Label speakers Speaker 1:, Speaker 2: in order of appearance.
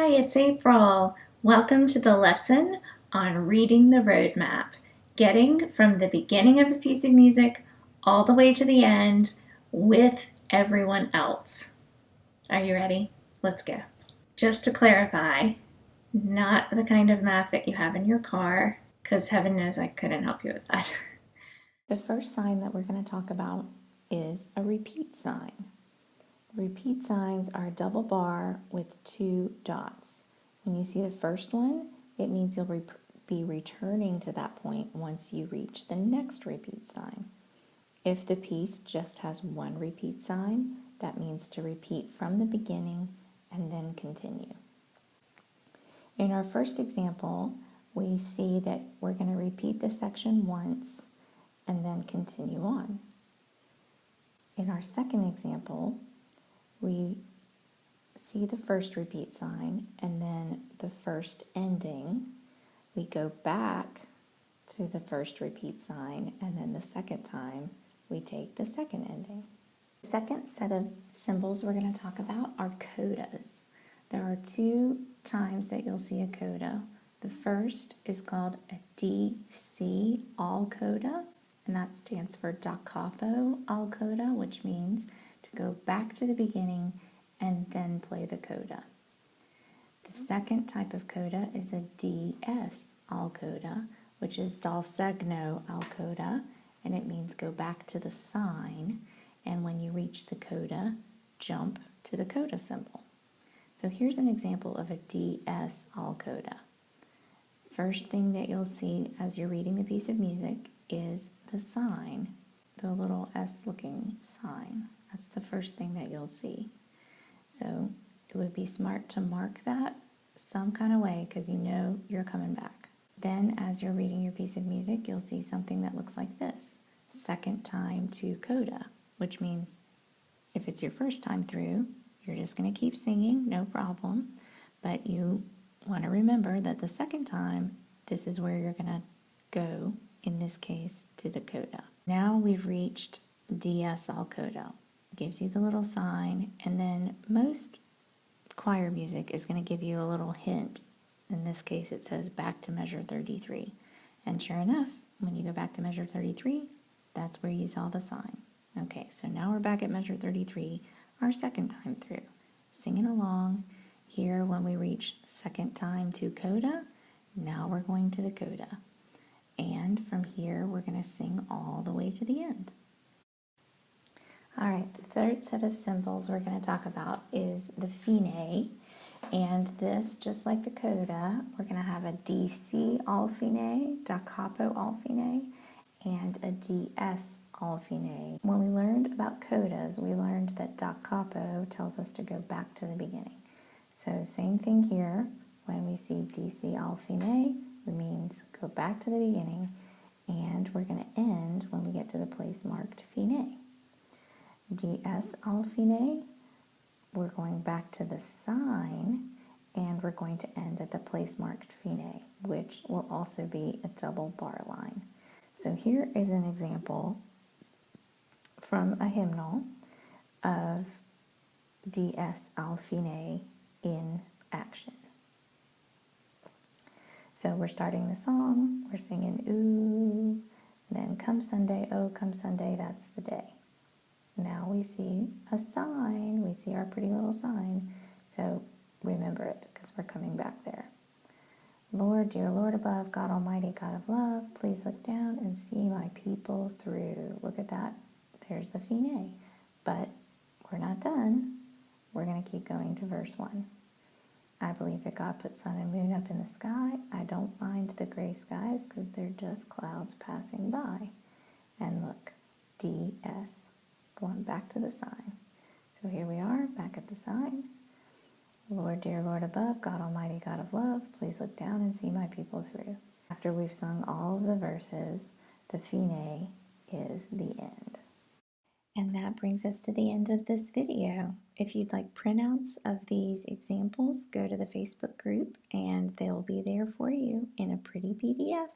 Speaker 1: Hi, it's April. Welcome to the lesson on reading the roadmap, getting from the beginning of a piece of music all the way to the end with everyone else. Are you ready? Let's go. Just to clarify, not the kind of map that you have in your car, because heaven knows I couldn't help you with that.
Speaker 2: The first sign that we're going to talk about is a repeat sign. Repeat signs are a double bar with two dots. When you see the first one, it means you'll be returning to that point once you reach the next repeat sign. If the piece just has one repeat sign, that means to repeat from the beginning and then continue. In our first example, we see that we're going to repeat the section once and then continue on. In our second example, we see the first repeat sign and then the first ending. We go back to the first repeat sign, and then the second time we take the second ending. The second set of symbols we're going to talk about are codas. There are two times that you'll see a coda. The first is called a DC all coda, and that stands for da capo all coda, which means to go back to the beginning and then play the coda. The second type of coda is a DS all coda, which is dal segno all coda, and it means go back to the sign, and when you reach the coda, jump to the coda symbol. So here's an example of a DS all coda. First thing that you'll see as you're reading the piece of music is the sign, the little S looking sign. That's the first thing that you'll see. So it would be smart to mark that some kind of way because you know you're coming back. Then as you're reading your piece of music, you'll see something that looks like this. Second time to coda, which means if it's your first time through, you're just going to keep singing, no problem. But you want to remember that the second time, this is where you're going to go, in this case, to the coda. Now we've reached DS all coda. Gives you the little sign, and then most choir music is going to give you a little hint. In this case, it says back to measure 33. And sure enough, when you go back to measure 33, that's where you saw the sign. Okay, so now we're back at measure 33, our second time through. Singing along. Here, when we reach second time to coda, now we're going to the coda. And from here, we're going to sing all the way to the end. All right, the third set of symbols we're going to talk about is the fine, and this, just like the coda, we're going to have a DC all fine, da capo all fine, and a DS all fine. When we learned about codas, we learned that da capo tells us to go back to the beginning. So same thing here, when we see DC all fine, it means go back to the beginning, and we're going to end when we get to the place marked fine. DS all fine, we're going back to the sign, and we're going to end at the place marked fine, which will also be a double bar line. So here is an example from a hymnal of DS all fine in action. So we're starting the song, we're singing ooh, then come Sunday, oh come Sunday, that's the day. Now we see a sign, we see our pretty little sign, so remember it because we're coming back there. Lord, dear Lord above, God Almighty, God of love, please look down and see my people through. Look at that, there's the fine. But we're not done, we're going to keep going to verse 1. I believe that God put sun and moon up in the sky. I don't mind the gray skies because they're just clouds passing by. And look, DS. Going back to the sign. So here we are, back at the sign. Lord, dear Lord above, God Almighty, God of love, please look down and see my people through. After we've sung all of the verses, the fine is the end. And that brings us to the end of this video. If you'd like printouts of these examples, go to the Facebook group and they'll be there for you in a pretty PDF.